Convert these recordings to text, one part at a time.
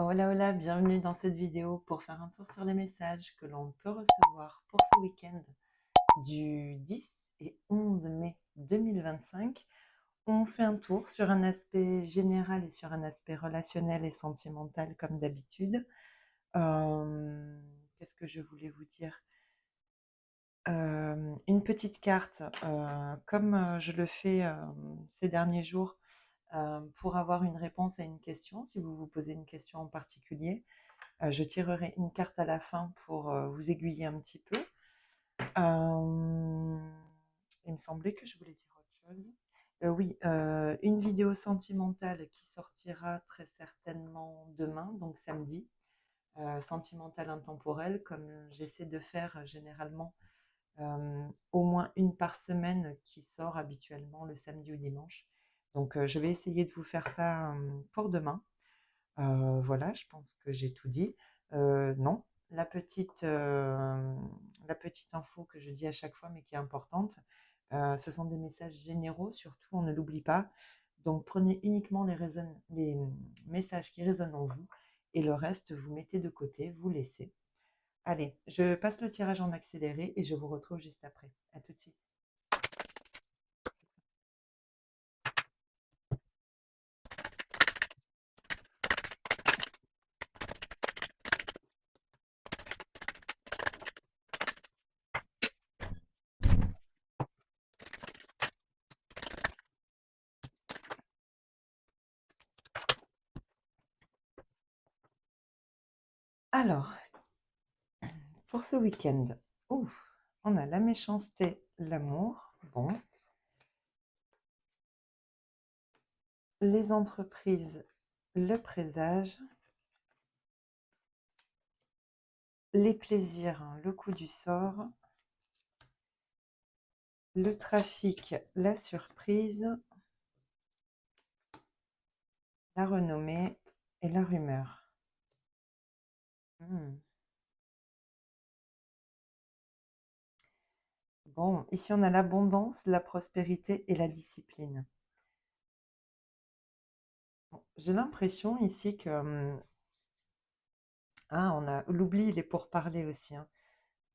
Hola, hola, bienvenue dans cette vidéo pour faire un tour sur les messages que l'on peut recevoir pour ce week-end du 10 et 11 mai 2025. On fait un tour sur un aspect général et sur un aspect relationnel et sentimental comme d'habitude. Qu'est-ce que je voulais vous dire? Une petite carte, comme je le fais ces derniers jours, pour avoir une réponse à une question, si vous vous posez une question en particulier. Je tirerai une carte à la fin pour vous aiguiller un petit peu. Il me semblait que je voulais dire autre chose. Oui, une vidéo sentimentale qui sortira très certainement demain, donc samedi. Sentimentale intemporelle, comme j'essaie de faire généralement au moins une par semaine qui sort habituellement le samedi ou dimanche. Donc je vais essayer de vous faire ça pour demain. Voilà, je pense que j'ai tout dit. Non, la petite info que je dis à chaque fois, mais qui est importante, ce sont des messages généraux, surtout, on ne l'oublie pas. Donc prenez uniquement les messages qui résonnent en vous et le reste, vous mettez de côté, vous laissez. Allez, je passe le tirage en accéléré et je vous retrouve juste après. À tout de suite. Alors, pour ce week-end, ouf, on a la méchanceté, l'amour. Bon, les entreprises, le présage, les plaisirs, hein, le coup du sort, le trafic, la surprise, la renommée et la rumeur. Hmm. Bon, ici on a l'abondance, la prospérité et la discipline. Bon, j'ai l'impression ici que on a l'oubli, il est pour parler aussi, hein.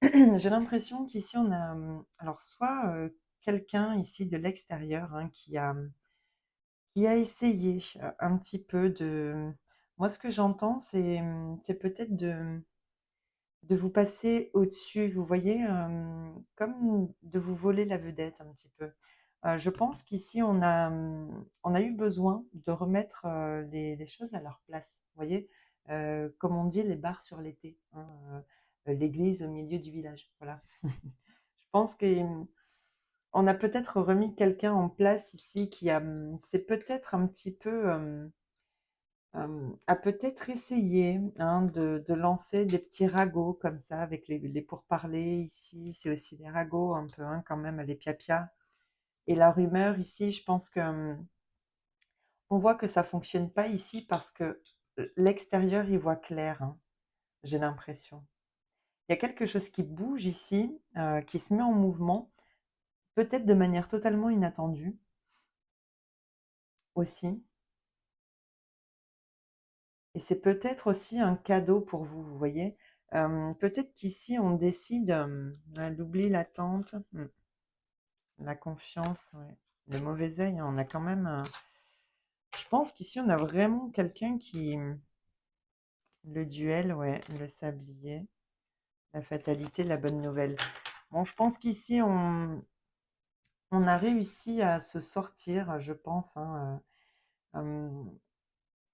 J'ai l'impression qu'ici on a alors soit quelqu'un ici de l'extérieur, hein, qui a essayé un petit peu de... Moi, ce que j'entends, c'est peut-être de vous passer au-dessus, vous voyez, comme de vous voler la vedette un petit peu. Je pense qu'ici, on a eu besoin de remettre les choses à leur place, vous voyez. Comme on dit, les barres sur l'été, hein, l'église au milieu du village, voilà. Je pense qu'on a peut-être remis quelqu'un en place ici qui c'est peut-être un petit peu, a peut-être essayé, hein, de lancer des petits ragots comme ça avec les pourparlers ici. C'est aussi des ragots un peu, hein, quand même, les pia. Et la rumeur ici, je pense que on voit que ça fonctionne pas ici parce que l'extérieur y voit clair, hein, j'ai l'impression. Il y a quelque chose qui bouge ici, qui se met en mouvement, peut-être de manière totalement inattendue aussi. Et c'est peut-être aussi un cadeau pour vous, vous voyez. Peut-être qu'ici, on décide, l'oubli, l'attente, la confiance, ouais. Le mauvais œil, hein, on a quand même... je pense qu'ici, on a vraiment quelqu'un qui... Le duel, ouais, le sablier, la fatalité, la bonne nouvelle. Bon, je pense qu'ici, on a réussi à se sortir, je pense, hein,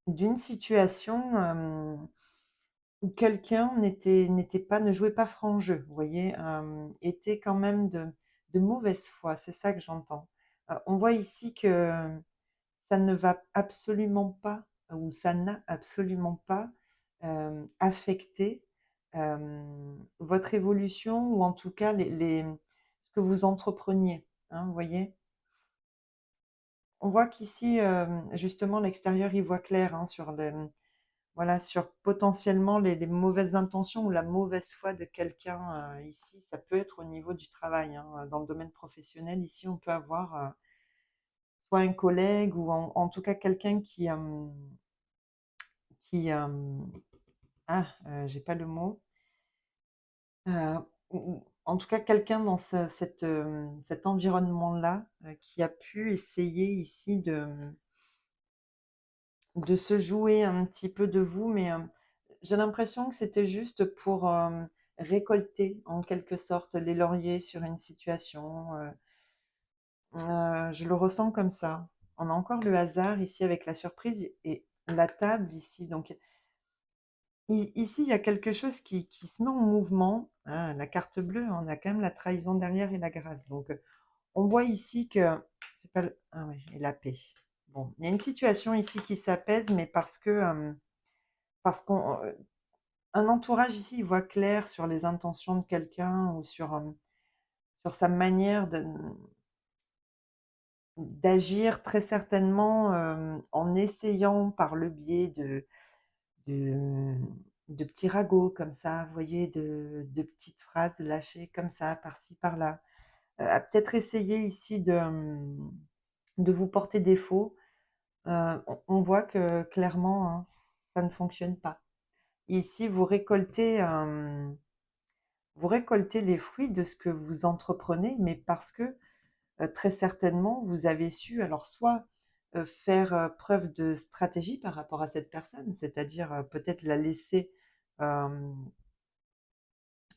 d'une situation où quelqu'un ne jouait pas franc jeu, vous voyez, était quand même de mauvaise foi, c'est ça que j'entends. On voit ici que ça ne va absolument pas, ou ça n'a absolument pas affecté votre évolution, ou en tout cas ce que vous entrepreniez, hein, vous voyez. On voit qu'ici, justement, l'extérieur, il voit clair, hein, voilà, sur potentiellement les mauvaises intentions ou la mauvaise foi de quelqu'un ici. Ça peut être au niveau du travail, hein. Dans le domaine professionnel, ici, on peut avoir soit un collègue ou en tout cas quelqu'un qui, j'ai pas le mot, ou en tout cas quelqu'un dans cet environnement-là, qui a pu essayer ici de se jouer un petit peu de vous, mais, j'ai l'impression que c'était juste pour, récolter en quelque sorte les lauriers sur une situation, je le ressens comme ça. On a encore le hasard ici avec la surprise et la table ici, donc ici, il y a quelque chose qui se met en mouvement. Ah, la carte bleue, on a quand même la trahison derrière et la grâce, donc on voit ici que c'est pas le ah ouais et la paix. Bon, il y a une situation ici qui s'apaise, mais parce qu'on, un entourage ici, il voit clair sur les intentions de quelqu'un ou sur sa manière d'agir très certainement, en essayant par le biais de, de petits ragots comme ça, vous voyez? De petites phrases lâchées comme ça, par-ci par-là. À peut-être essayer ici de vous porter défaut. On voit que clairement, hein, ça ne fonctionne pas. Ici, vous récoltez les fruits de ce que vous entreprenez, mais parce que, très certainement, vous avez su alors soit, faire, preuve de stratégie par rapport à cette personne, c'est-à-dire, peut-être la laisser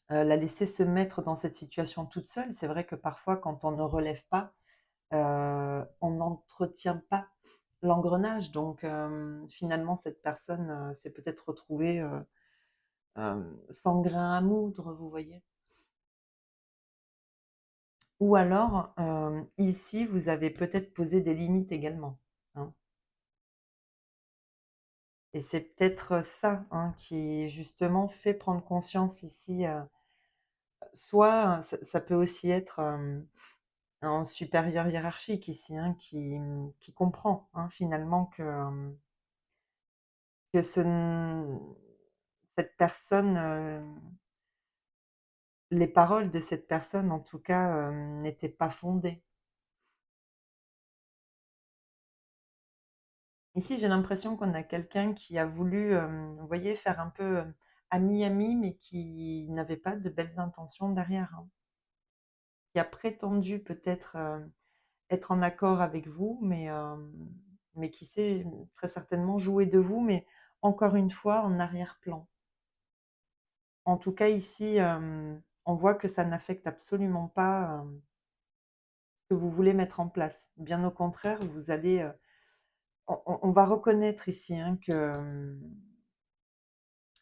se mettre dans cette situation toute seule. C'est vrai que parfois quand on ne relève pas, on n'entretient pas l'engrenage donc finalement cette personne, s'est peut-être retrouvée, sans grain à moudre, vous voyez? Ou alors, ici, vous avez peut-être posé des limites également, hein. Et c'est peut-être ça, hein, qui justement fait prendre conscience ici, soit ça peut aussi être, un supérieur hiérarchique ici, hein, qui comprend, hein, finalement que cette personne, les paroles de cette personne en tout cas, n'étaient pas fondées. Ici, j'ai l'impression qu'on a quelqu'un qui a voulu, vous voyez, faire un peu, ami-ami, mais qui n'avait pas de belles intentions derrière, hein. Qui a prétendu peut-être, être en accord avec vous, mais qui sait très certainement jouer de vous, mais encore une fois en arrière-plan. En tout cas ici, on voit que ça n'affecte absolument pas, ce que vous voulez mettre en place. Bien au contraire, vous allez, on va reconnaître ici, hein, que,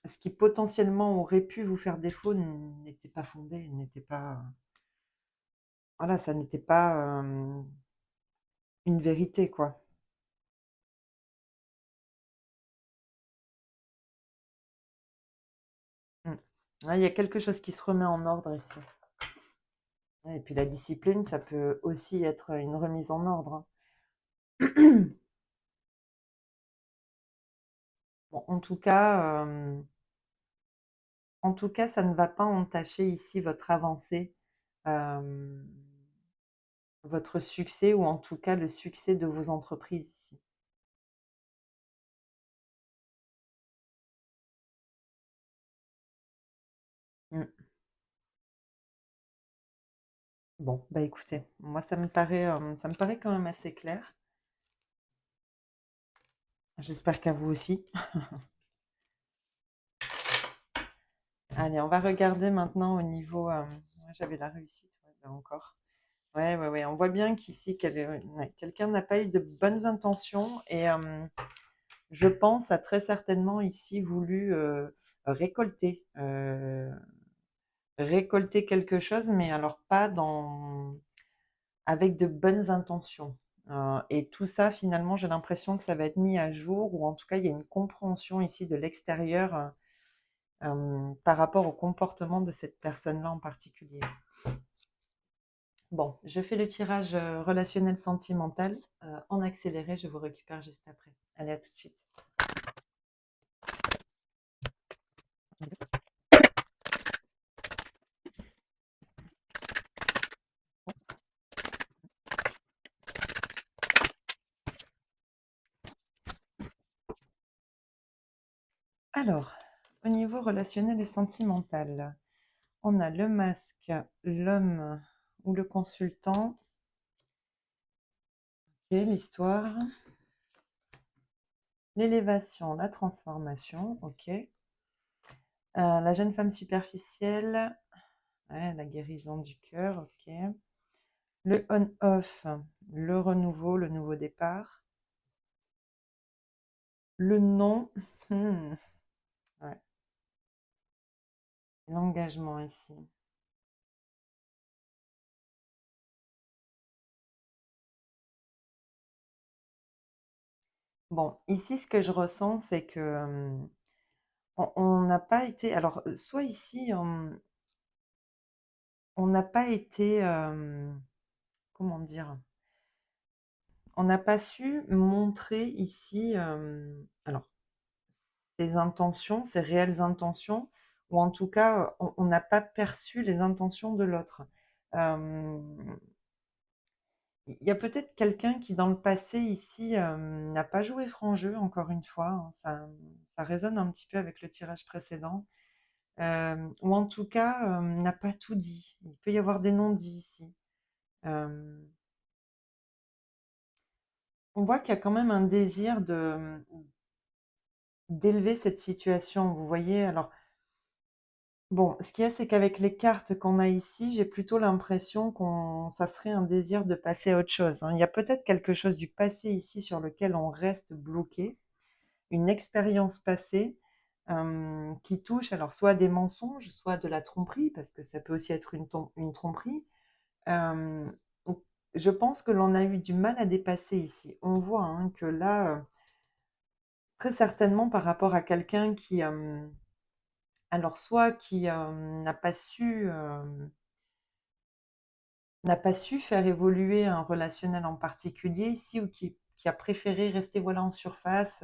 ce qui potentiellement aurait pu vous faire défaut n'était pas fondé, n'était pas voilà, ça n'était pas, une vérité, quoi. Mmh. Ouais, il y a quelque chose qui se remet en ordre ici. Ouais, et puis la discipline, ça peut aussi être une remise en ordre, hein. Bon, en tout cas, ça ne va pas entacher ici votre avancée, hem, votre succès ou en tout cas le succès de vos entreprises ici. Mmh. Bon, bah, écoutez, moi ça me paraît quand même assez clair. J'espère qu'à vous aussi. Allez, on va regarder maintenant au niveau, ouais, j'avais la réussite, ouais, là encore. Ouais, ouais, ouais, on voit bien qu'ici ouais, quelqu'un n'a pas eu de bonnes intentions et je pense a très certainement ici voulu, récolter, récolter quelque chose, mais alors pas dans avec de bonnes intentions. Et tout ça finalement, j'ai l'impression que ça va être mis à jour ou en tout cas, il y a une compréhension ici de l'extérieur, par rapport au comportement de cette personne-là en particulier. Bon, je fais le tirage, relationnel sentimental, en accéléré, je vous récupère juste après. Allez, à tout de suite. Alors, au niveau relationnel et sentimental, on a le masque, l'homme ou le consultant, ok, l'histoire, l'élévation, la transformation, ok. La jeune femme superficielle, ouais, la guérison du cœur, ok. Le on-off, le renouveau, le nouveau départ. Le non, ouais, l'engagement ici. Bon, ici, ce que je ressens, c'est que on n'a pas été. Alors, soit ici, on n'a pas été. Comment dire? On n'a pas su montrer ici, alors, ses intentions, ses réelles intentions, ou en tout cas, on n'a pas perçu les intentions de l'autre. Euh, Il y a peut-être quelqu'un qui, dans le passé, ici, n'a pas joué franc jeu, encore une fois, hein, ça résonne un petit peu avec le tirage précédent, ou en tout cas, n'a pas tout dit. Il peut y avoir des non-dits ici. Euh, on voit qu'il y a quand même un désir d'élever cette situation, vous voyez. Alors, bon, ce qu'il y a, c'est qu'avec les cartes qu'on a ici, j'ai plutôt l'impression ça serait un désir de passer à autre chose, hein. Il y a peut-être quelque chose du passé ici sur lequel on reste bloqué, une expérience passée qui touche alors soit des mensonges, soit de la tromperie, parce que ça peut aussi être une tromperie. Euh, donc, je pense que l'on a eu du mal à dépasser ici. On voit hein, que là, très certainement par rapport à quelqu'un qui, alors soit qui n'a pas su faire évoluer un relationnel en particulier ici, ou qui a préféré rester voilà en surface.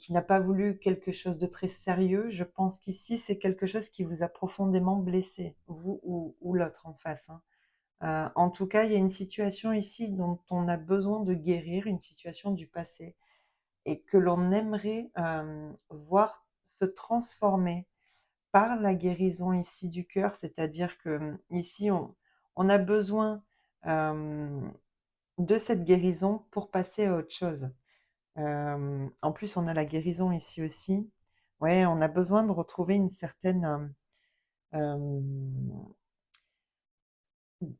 Qui n'a pas voulu quelque chose de très sérieux. Je pense qu'ici, c'est quelque chose qui vous a profondément blessé, vous ou l'autre en face, hein. En tout cas, il y a une situation ici dont on a besoin de guérir, une situation du passé, et que l'on aimerait voir se transformer par la guérison ici du cœur, c'est-à-dire que ici, on a besoin euh, de cette guérison pour passer à autre chose. En plus, on a la guérison ici aussi. Ouais, on a besoin de retrouver une certaine,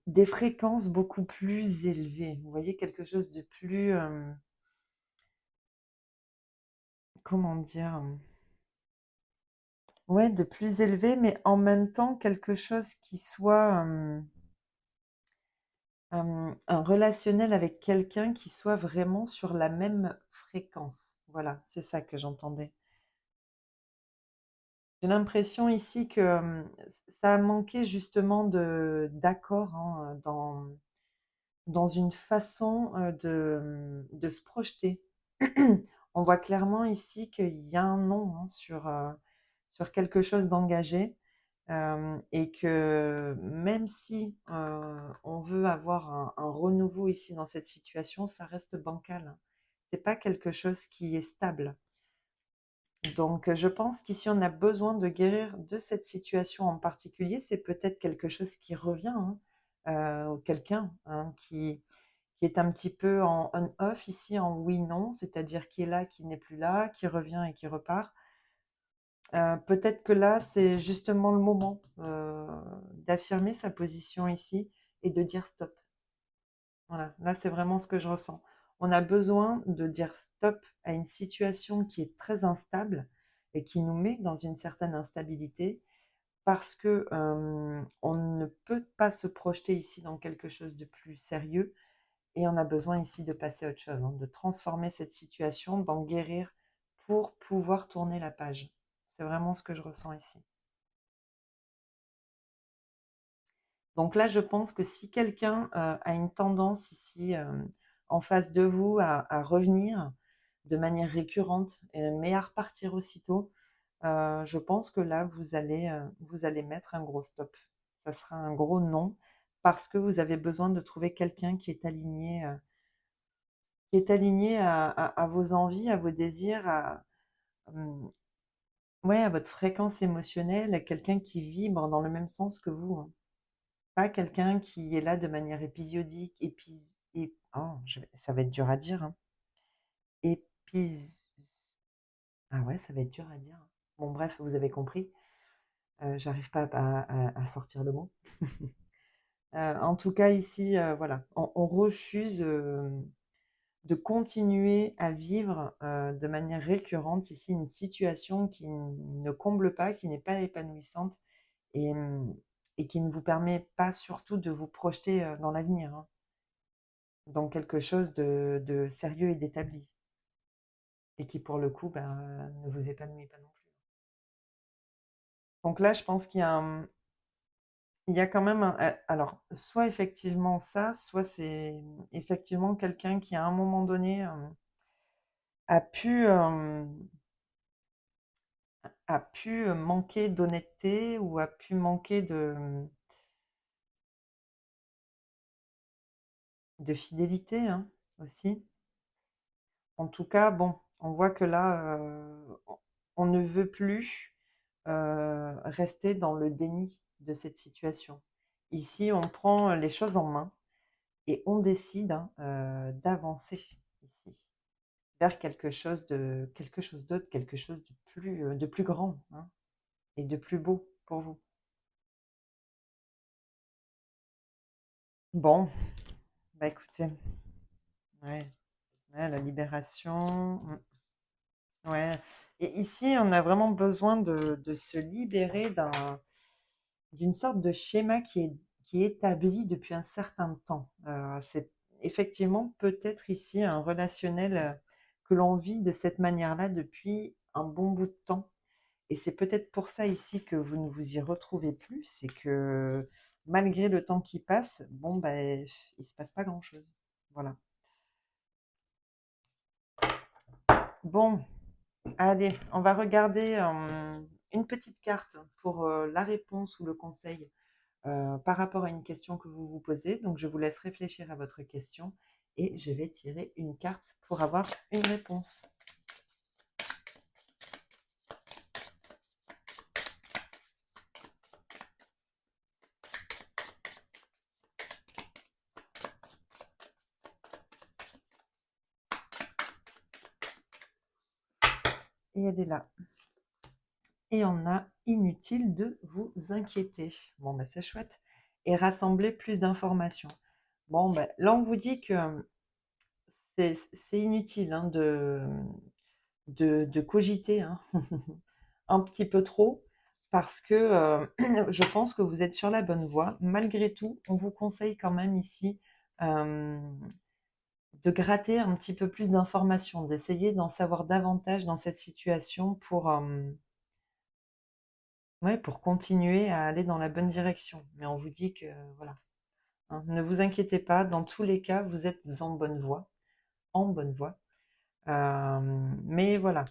des fréquences beaucoup plus élevées. Vous voyez, quelque chose de plus, comment dire? Ouais, de plus élevé, mais en même temps quelque chose qui soit un relationnel avec quelqu'un qui soit vraiment sur la même fréquence. Voilà, c'est ça que j'entendais. J'ai l'impression ici que ça a manqué justement d'accord hein, dans une façon de se projeter. On voit clairement ici qu'il y a un non hein, sur quelque chose d'engagé, et que même si on veut avoir un renouveau ici dans cette situation, ça reste bancal. C'est pas quelque chose qui est stable. Donc, je pense qu'ici, on a besoin de guérir de cette situation en particulier. C'est peut-être quelque chose qui revient, hein, ou quelqu'un hein, qui est un petit peu en on-off ici, en oui-non, c'est-à-dire qui est là, qui n'est plus là, qui revient et qui repart. Peut-être que là, c'est justement le moment d'affirmer sa position ici et de dire stop. Voilà, là, c'est vraiment ce que je ressens. On a besoin de dire stop à une situation qui est très instable et qui nous met dans une certaine instabilité parce que on ne peut pas se projeter ici dans quelque chose de plus sérieux et on a besoin ici de passer à autre chose, hein, de transformer cette situation, d'en guérir pour pouvoir tourner la page. C'est vraiment ce que je ressens ici. Donc là, je pense que si quelqu'un a une tendance ici en face de vous à revenir de manière récurrente, mais à repartir aussitôt, je pense que là, vous allez mettre un gros stop. Ça sera un gros non parce que vous avez besoin de trouver quelqu'un qui est aligné à vos envies, à vos désirs, ouais, à votre fréquence émotionnelle, à quelqu'un qui vibre dans le même sens que vous, hein. Pas quelqu'un qui est là de manière épisodique, oh, ça va être dur à dire, hein. Épis Ah ouais, ça va être dur à dire, hein. Bon bref, vous avez compris. J'arrive pas à sortir le mot. En tout cas ici, voilà, on refuse, de continuer à vivre, de manière récurrente ici une situation qui ne comble pas, qui n'est pas épanouissante et et qui ne vous permet pas surtout de vous projeter, dans l'avenir, hein, dans quelque chose de sérieux et d'établi et qui pour le coup, ben, ne vous épanouit pas non plus. Donc là, je pense il y a quand même alors soit effectivement ça, soit c'est effectivement quelqu'un qui à un moment donné, a pu, manquer d'honnêteté ou a pu manquer de fidélité, hein, aussi. En tout cas, bon, on voit que là, on ne veut plus, rester dans le déni de cette situation. Ici, on prend les choses en main et on décide, hein, d'avancer ici, vers quelque chose d'autre, quelque chose de plus grand, hein, et de plus beau pour vous. Bon, bah, écoutez, ouais, ouais, la libération, ouais, et ici, on a vraiment besoin de se libérer d'une sorte de schéma qui est établi depuis un certain temps. C'est effectivement peut-être ici un relationnel, que l'on vit de cette manière-là depuis un bon bout de temps et c'est peut-être pour ça ici que vous ne vous y retrouvez plus, c'est que malgré le temps qui passe, bon, ben, il se passe pas grand-chose. Voilà. Bon, allez, on va regarder, une petite carte pour, la réponse ou le conseil, par rapport à une question que vous vous posez. Donc, je vous laisse réfléchir à votre question et je vais tirer une carte pour avoir une réponse. Et elle est là. Et on a inutile de vous inquiéter. Bon, ben, c'est chouette. Et rassembler plus d'informations. Bon, ben, là, on vous dit que c'est inutile, hein, de cogiter, hein, un petit peu trop, parce que je pense que vous êtes sur la bonne voie. Malgré tout, on vous conseille quand même ici euh, de gratter un petit peu plus d'informations, d'essayer d'en savoir davantage dans cette situation ouais, pour continuer à aller dans la bonne direction. Mais on vous dit que voilà, hein, ne vous inquiétez pas, dans tous les cas, vous êtes en bonne voie, en bonne voie. Mais voilà,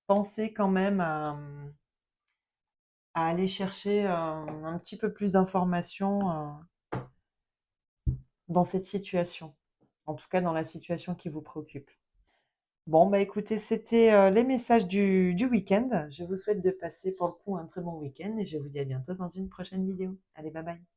pensez quand même à aller chercher un petit peu plus d'informations dans cette situation, en tout cas dans la situation qui vous préoccupe. Bon, bah écoutez, c'était les messages du week-end. Je vous souhaite de passer pour le coup un très bon week-end et je vous dis à bientôt dans une prochaine vidéo. Allez, bye bye.